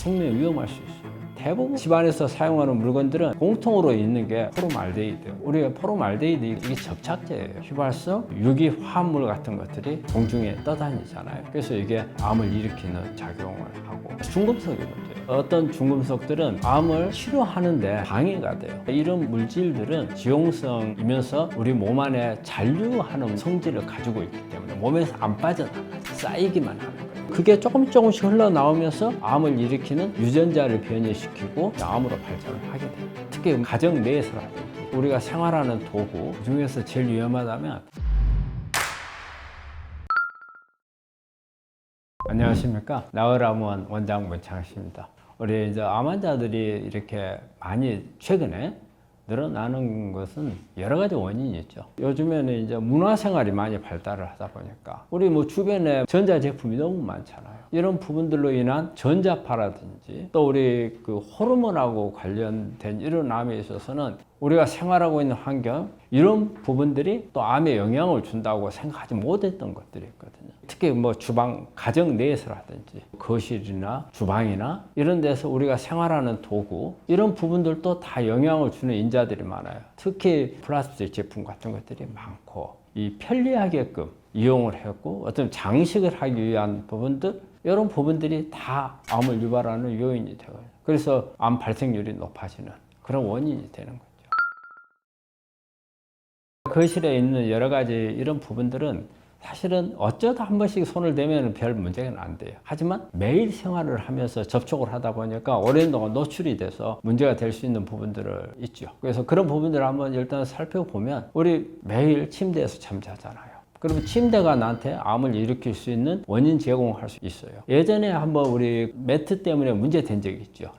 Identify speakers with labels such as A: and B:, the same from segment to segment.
A: 생명이 위험할 수 있어요. 대부분 집안에서 사용하는 물건들은 공통으로 있는 게 포름알데히드. 우리가 포름알데히드 이게 접착제예요. 휘발성, 유기 화합물 같은 것들이 공중에 떠다니잖아요. 그래서 이게 암을 일으키는 작용을 하고 중금속이 문제예요. 어떤 중금속들은 암을 치료하는데 방해가 돼요. 이런 물질들은 지용성이면서 우리 몸 안에 잔류하는 성질을 가지고 있기 때문에 몸에서 안 빠져나가요. 쌓이기만 하는 거예요. 그게 조금씩 흘러나오면서 암을 일으키는 유전자를 변이시키고 암으로 발전을 하게 돼요. 특히 가정 내에서라든지 우리가 생활하는 도구 중에서 제일 위험하다면 안녕하십니까. 나으람원 원장 문창식입니다. 우리 이제 암 환자들이 이렇게 많이 최근에 늘어나는 것은 여러 가지 원인이 있죠. 요즘에는 이제 문화생활이 많이 발달을 하다 보니까 우리 뭐 주변에 전자제품이 너무 많잖아요. 이런 부분들로 인한 전자파라든지 또 우리 그 호르몬하고 관련된 이런 암에 있어서는 우리가 생활하고 있는 환경 이런 부분들이 또 암에 영향을 준다고 생각하지 못했던 것들이 있거든요. 특히 뭐 주방 가정 내에서라든지 거실이나 주방이나 이런 데서 우리가 생활하는 도구 이런 부분들도 다 영향을 주는 인자들이 많아요. 특히 플라스틱 제품 같은 것들이 많고 이 편리하게끔 이용을 했고 어떤 장식을 하기 위한 부분들 이런 부분들이 다 암을 유발하는 요인이 되거든요. 그래서 암 발생률이 높아지는 그런 원인이 되는 거죠. 거실에 있는 여러 가지 이런 부분들은 사실은 어쩌다 한 번씩 손을 대면 별 문제는 안 돼요. 하지만 매일 생활을 하면서 접촉을 하다 보니까 오랜 동안 노출이 돼서 문제가 될 수 있는 부분들을 있죠. 그래서 그런 부분들을 한번 일단 살펴보면 우리 매일 침대에서 잠자잖아요. 그러면 침대가 나한테 암을 일으킬 수 있는 원인 제공할 수 있어요. 예전에 한번 우리 매트 때문에 문제 된 적이 있죠.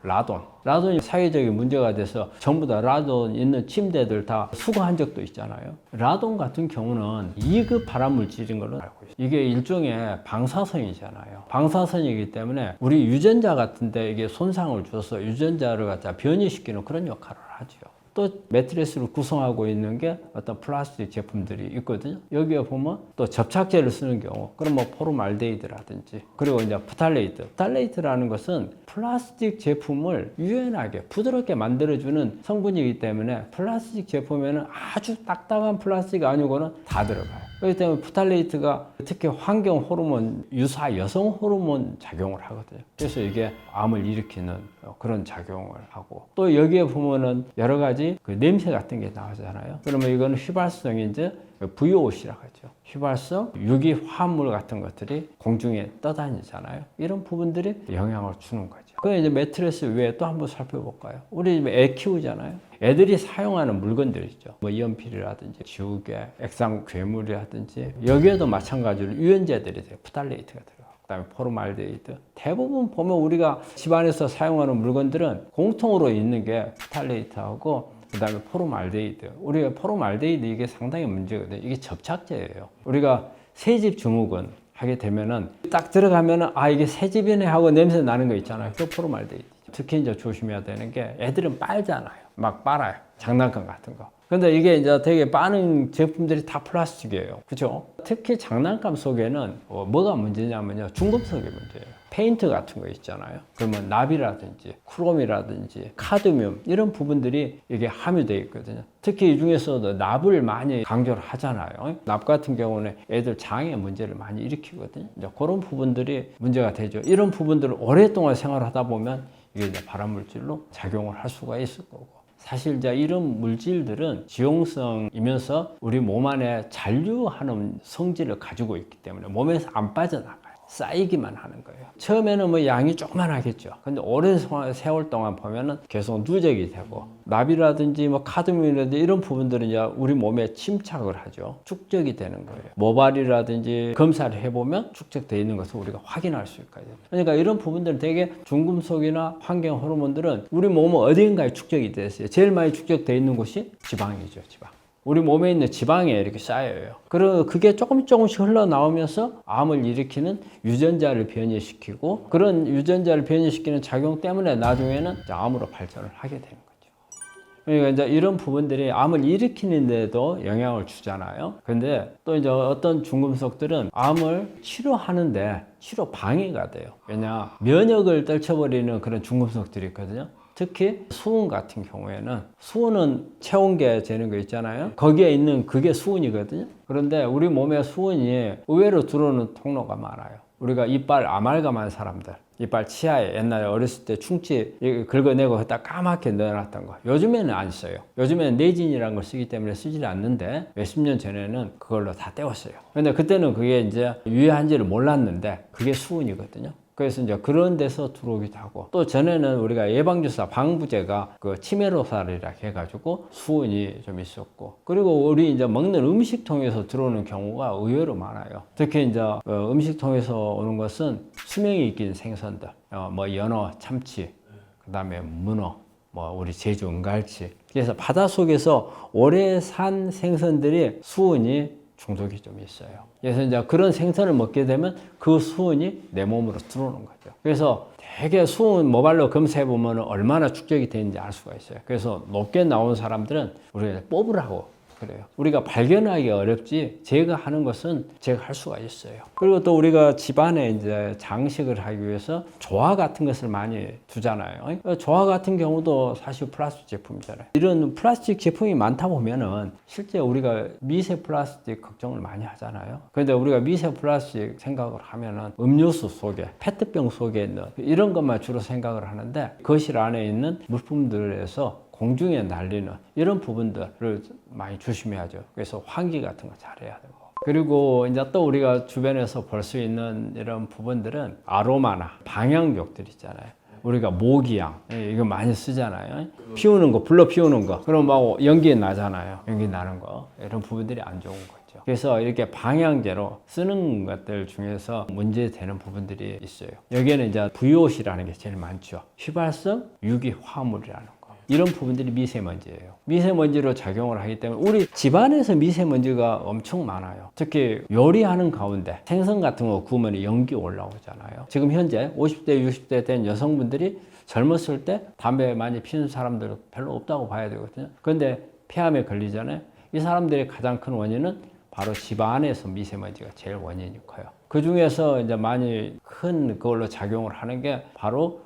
A: 라돈이 사회적인 문제가 돼서 전부 다 라돈 있는 침대들 다 수거한 적도 있잖아요. 라돈 같은 경우는 2급 발암물질인 걸로 알고 있어요. 이게 일종의 방사선이잖아요. 방사선이기 때문에 우리 유전자 같은데 이게 손상을 줘서 유전자를 갖다 변이시키는 그런 역할을 하죠. 또 매트리스를 구성하고 있는 게 어떤 플라스틱 제품들이 있거든요. 여기에 보면 또 접착제를 쓰는 경우, 그럼 뭐 포름알데히드라든지, 그리고 이제 프탈레이트. 프탈레이트라는 것은 플라스틱 제품을 유연하게 부드럽게 만들어주는 성분이기 때문에 플라스틱 제품에는 아주 딱딱한 플라스틱 아니고는 다 들어가요. 그렇기 때문에 프탈레이트가 특히 환경 호르몬, 유사 여성 호르몬 작용을 하거든요. 그래서 이게 암을 일으키는 그런 작용을 하고, 또 여기에 보면은 여러 가지 그 냄새 같은 게 나오잖아요. 그러면 이거는 휘발성이 이제 VOC라고 하죠. 휘발성, 유기 화합물 같은 것들이 공중에 떠다니잖아요. 이런 부분들이 영향을 주는 거죠. 그럼 이제 매트리스 외에 또 한번 살펴볼까요? 우리 애 키우잖아요. 애들이 사용하는 물건들 있죠. 뭐 연필이라든지 지우개, 액상 괴물이라든지 여기에도 마찬가지로 유연제들이 돼요. 프탈레이트가 들어가고 그다음에 포름알데히드. 대부분 보면 우리가 집안에서 사용하는 물건들은 공통으로 있는 게 프탈레이트하고 그다음에 포름알데히드. 우리가 포름알데히드 이게 상당히 문제거든요. 이게 접착제예요. 우리가 새집 증후군 하게 되면은 딱 들어가면은 아 이게 새집이네 하고 냄새 나는 거 있잖아요. 그 포름알데히드. 특히 이제 조심해야 되는 게 애들은 빨잖아요. 막 빨아요. 장난감 같은 거. 근데 이게 이제 되게 빠는 제품들이 다 플라스틱이에요. 그죠? 특히 장난감 속에는 뭐가 문제냐면요. 중금속이 문제예요. 페인트 같은 거 있잖아요. 그러면 납이라든지 크롬이라든지 카드뮴 이런 부분들이 이게 함유되어 있거든요. 특히 이 중에서도 납을 많이 강조를 하잖아요. 납 같은 경우는 애들 장애 문제를 많이 일으키거든요. 이제 그런 부분들이 문제가 되죠. 이런 부분들을 오랫동안 생활하다 보면 이게 이제 발암물질로 작용을 할 수가 있을 거고. 사실 이제 이런 물질들은 지용성이면서 우리 몸 안에 잔류하는 성질을 가지고 있기 때문에 몸에서 안 빠져나가요. 쌓이기만 하는 거예요. 처음에는 뭐 양이 조그만하겠죠. 근데 오랜 세월 동안 보면은 계속 누적이 되고 납이라든지 뭐 카드뮴이라든지 이런 부분들은 이제 우리 몸에 침착을 하죠. 축적이 되는 거예요. 모발이라든지 검사를 해보면 축적되어 있는 것을 우리가 확인할 수 있거든요. 그러니까 이런 부분들은 되게 중금속이나 환경 호르몬들은 우리 몸 어딘가에 축적이 되어 있어요. 제일 많이 축적되어 있는 곳이 지방이죠. 지방. 우리 몸에 있는 지방에 이렇게 쌓여요. 그리고 그게 조금씩 흘러나오면서 암을 일으키는 유전자를 변이시키고 그런 유전자를 변이시키는 작용 때문에 나중에는 암으로 발전을 하게 되는 거죠. 그러니까 이제 이런 부분들이 암을 일으키는데도 영향을 주잖아요. 근데 또 이제 어떤 중금속들은 암을 치료하는데 치료 방해가 돼요. 왜냐, 면역을 떨쳐버리는 그런 중금속들이 있거든요. 특히 수은 같은 경우에는 수은은 체온계 재는 거 있잖아요. 거기에 있는 그게 수은이거든요. 그런데 우리 몸에 수은이 의외로 들어오는 통로가 많아요. 우리가 이빨 아말감한 사람들, 이빨 치아에 옛날에 어렸을 때 충치 긁어내고 딱 까맣게 넣어놨던 거, 요즘에는 안 써요. 요즘에는 내진이라는 걸 쓰기 때문에 쓰질 않는데 몇십 년 전에는 그걸로 다 떼었어요. 근데 그때는 그게 이제 유해한지를 몰랐는데 그게 수은이거든요. 그래서 이제 그런 데서 들어오기도 하고, 또 전에는 우리가 예방주사 방부제가 그 치매로살이라 해가지고 수은이 좀 있었고, 그리고 우리 이제 먹는 음식통에서 들어오는 경우가 의외로 많아요. 특히 이제 음식통에서 오는 것은 수명이 있긴 생선들, 뭐 연어, 참치, 그다음에 문어, 뭐 우리 제주 은갈치. 그래서 바닷속에서 오래 산 생선들이 수은이 중독이 좀 있어요. 그래서 이제 그런 생선을 먹게 되면 그 수은이 내 몸으로 들어오는 거죠. 그래서 되게 수은 모발로 검사해 보면 얼마나 축적이 되는지 알 수가 있어요. 그래서 높게 나온 사람들은 우리가 뽑으라고 그래요. 우리가 발견하기 어렵지 제거하는 것은 제거할 수가 있어요. 그리고 또 우리가 집안에 이제 장식을 하기 위해서 조화 같은 것을 많이 두잖아요. 조화 같은 경우도 사실 플라스틱 제품이잖아요. 이런 플라스틱 제품이 많다 보면은 실제 우리가 미세 플라스틱 걱정을 많이 하잖아요. 그런데 우리가 미세 플라스틱 생각을 하면은 음료수 속에, 페트병 속에 있는 이런 것만 주로 생각을 하는데 거실 안에 있는 물품들에서 공중에 날리는 이런 부분들을 많이 조심해야죠. 그래서 환기 같은 거 잘해야 되고. 그리고 이제 또 우리가 주변에서 볼 수 있는 이런 부분들은 아로마나 방향족들 있잖아요. 우리가 모기향 이거 많이 쓰잖아요. 피우는 거, 불러 피우는 거. 그럼 막 연기 나잖아요. 연기 나는 거. 이런 부분들이 안 좋은 거죠. 그래서 이렇게 방향제로 쓰는 것들 중에서 문제되는 부분들이 있어요. 여기에는 이제 VOC라는 게 제일 많죠. 휘발성 유기 화합물이라는 거. 이런 부분들이 미세먼지예요. 미세먼지로 작용을 하기 때문에 우리 집안에서 미세먼지가 엄청 많아요. 특히 요리하는 가운데 생선 같은 거 구우면 연기 올라오잖아요. 지금 현재 50대, 60대 된 여성분들이 젊었을 때 담배 많이 피는 사람들은 별로 없다고 봐야 되거든요. 그런데 폐암에 걸리잖아요. 이 사람들의 가장 큰 원인은 바로 집안에서 미세먼지가 제일 원인이 커요. 그 중에서 이제 많이 큰 그걸로 작용을 하는 게 바로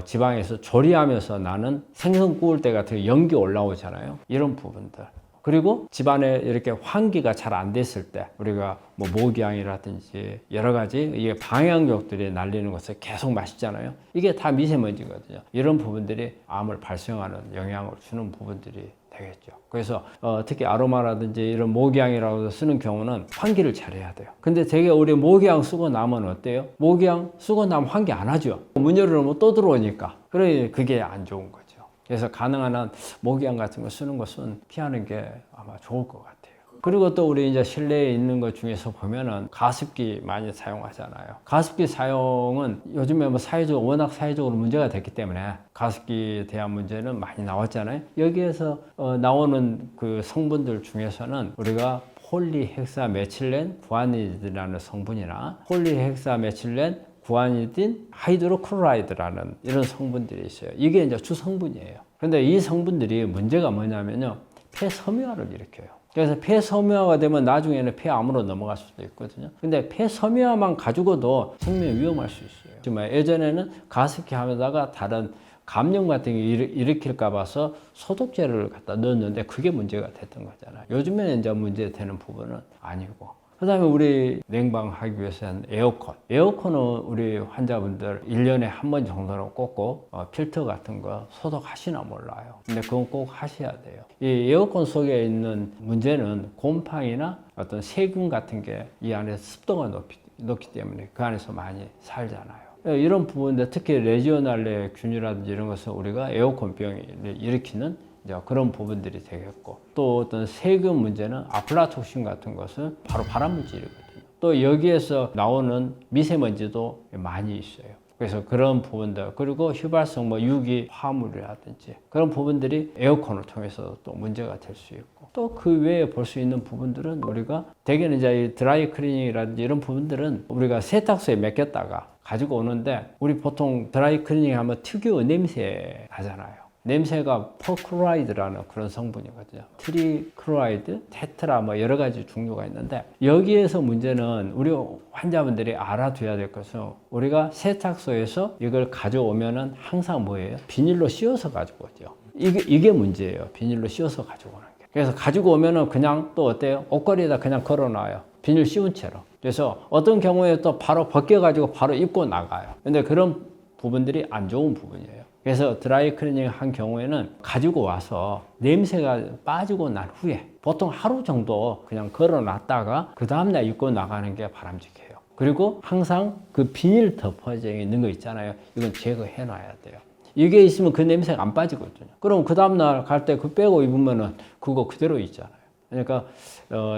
A: 지방에서 조리하면서 나는 생선 구울 때 같은 연기 올라오잖아요. 이런 부분들. 그리고 집안에 이렇게 환기가 잘 안 됐을 때 우리가 뭐 모기향이라든지 여러 가지 이게 방향족들이 날리는 것을 계속 마시잖아요. 이게 다 미세먼지거든요. 이런 부분들이 암을 발생하는 영향을 주는 부분들이 되겠죠. 그래서 특히 아로마라든지 이런 모기향이라고 쓰는 경우는 환기를 잘해야 돼요. 근데 되게 우리 모기향 쓰고 나면 어때요? 모기향 쓰고 나면 환기 안 하죠. 문 열어놓으면 또 들어오니까. 그래 그게 안 좋은 거죠. 그래서 가능한 한 모기향 같은 거 쓰는 것은 피하는 게 아마 좋을 것 같아요. 그리고 또 우리 이제 실내에 있는 것 중에서 보면은 가습기 많이 사용하잖아요. 가습기 사용은 요즘에 뭐 워낙 사회적으로 문제가 됐기 때문에 가습기에 대한 문제는 많이 나왔잖아요. 여기에서 나오는 그 성분들 중에서는 우리가 폴리헥사메틸렌 구아니딘이라는 성분이나 폴리헥사메틸렌 구아니딘 하이드로클로라이드라는 이런 성분들이 있어요. 이게 이제 주 성분이에요. 근데 이 성분들이 문제가 뭐냐면요. 폐섬유화를 일으켜요. 그래서 폐섬유화가 되면 나중에는 폐암으로 넘어갈 수도 있거든요. 근데 폐섬유화만 가지고도 생명이 위험할 수 있어요. 정말 예전에는 가습기 하다가 다른 감염 같은 게 일으킬까 봐서 소독제를 갖다 넣었는데 그게 문제가 됐던 거잖아요. 요즘에는 이제 문제되는 부분은 아니고. 그 다음에 우리 냉방하기 위해서는 에어컨. 에어컨은 우리 환자분들 1년에 한 번 정도는 꽂고 필터 같은 거 소독하시나 몰라요. 근데 그건 꼭 하셔야 돼요. 이 에어컨 속에 있는 문제는 곰팡이나 어떤 세균 같은 게 이 안에 습도가 높기 때문에 그 안에서 많이 살잖아요. 이런 부분들 특히 레지오넬레 균이라든지 이런 것은 우리가 에어컨병을 일으키는 그런 부분들이 되겠고, 또 어떤 세균 문제는 아플라톡신 같은 것은 바로 발암물질이거든요. 또 여기에서 나오는 미세먼지도 많이 있어요. 그래서 그런 부분들, 그리고 휘발성 유기 화합물이라든지 그런 부분들이 에어컨을 통해서 또 문제가 될 수 있고, 또 그 외에 볼 수 있는 부분들은 우리가 대개는 이제 이 드라이 클리닝이라든지 이런 부분들은 우리가 세탁소에 맡겼다가 가지고 오는데, 우리 보통 드라이 클리닝 하면 특유 냄새 나잖아요. 냄새가 퍼크로라이드라는 그런 성분이거든요. 트리크로라이드, 테트라 뭐 여러 가지 종류가 있는데 여기에서 문제는 우리 환자분들이 알아둬야 될 것은 우리가 세탁소에서 이걸 가져오면은 항상 뭐예요? 비닐로 씌워서 가지고 오죠. 이게 문제예요. 비닐로 씌워서 가지고 오는 게. 그래서 가지고 오면은 그냥 또 어때요? 옷걸이에다 그냥 걸어놔요. 비닐 씌운 채로. 그래서 어떤 경우에 또 바로 벗겨가지고 바로 입고 나가요. 근데 그런 부분들이 안 좋은 부분이에요. 그래서 드라이 클리닝 한 경우에는 가지고 와서 냄새가 빠지고 난 후에 보통 하루 정도 그냥 걸어놨다가 그 다음날 입고 나가는 게 바람직해요. 그리고 항상 그 비닐 덮어져 있는 거 있잖아요. 이건 제거해 놔야 돼요. 이게 있으면 그 냄새가 안 빠지거든요. 그럼 그 다음날 갈 때 그 빼고 입으면은 그거 그대로 있잖아요. 그러니까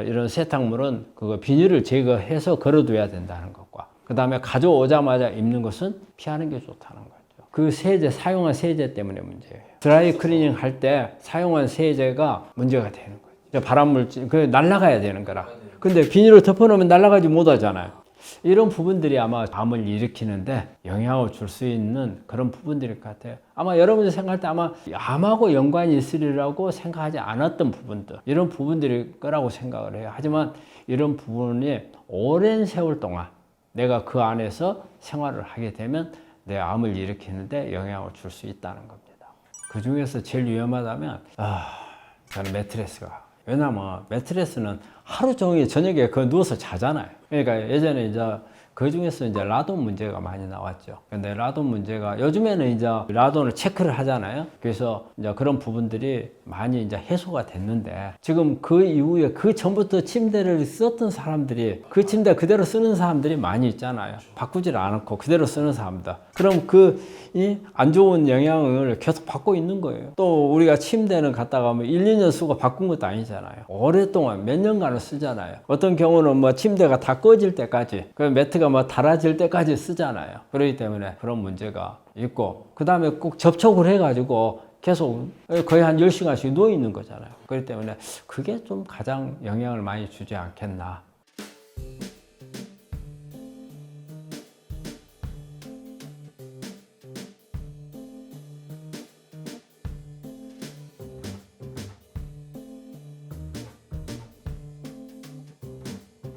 A: 이런 세탁물은 그거 비닐을 제거해서 걸어둬야 된다는 것과 그 다음에 가져오자마자 입는 것은 피하는 게 좋다는 거죠. 그 세제, 사용한 세제 때문에 문제예요. 드라이 클리닝 할 때 사용한 세제가 문제가 되는 거예요. 발암물질, 그 날아가야 되는 거라. 근데 비닐을 덮어놓으면 날아가지 못하잖아요. 이런 부분들이 아마 암을 일으키는데 영향을 줄 수 있는 그런 부분들일 것 같아요. 아마 여러분들 생각할 때 아마 암하고 연관이 있으리라고 생각하지 않았던 부분들, 이런 부분들일 거라고 생각을 해요. 하지만 이런 부분이 오랜 세월 동안 내가 그 안에서 생활을 하게 되면 내 암을 일으키는데 영향을 줄 수 있다는 겁니다. 그 중에서 제일 위험하다면 저는 매트리스가. 왜냐면 매트리스는 하루 종일 저녁에 그 누워서 자잖아요. 그러니까 예전에 이제 그 중에서 이제 라돈 문제가 많이 나왔죠. 근데 라돈 문제가 요즘에는 이제 라돈을 체크를 하잖아요. 그래서 이제 그런 부분들이 많이 이제 해소가 됐는데 지금 그 이후에 그 전부터 침대를 썼던 사람들이 그 침대 그대로 쓰는 사람들이 많이 있잖아요. 바꾸질 않고 그대로 쓰는 사람들. 그럼 이 안 좋은 영향을 계속 받고 있는 거예요. 또 우리가 침대는 갔다가 뭐 1, 2년 쓰고 바꾼 것도 아니잖아요. 오랫동안 몇 년간을 쓰잖아요. 어떤 경우는 뭐 침대가 다 꺼질 때까지, 그 매트가 뭐 닳아질 때까지 쓰잖아요. 그렇기 때문에 그런 문제가 있고, 그 다음에 꼭 접촉을 해가지고 계속 거의 한 10시간씩 누워 있는 거잖아요. 그렇기 때문에 그게 좀 가장 영향을 많이 주지 않겠나.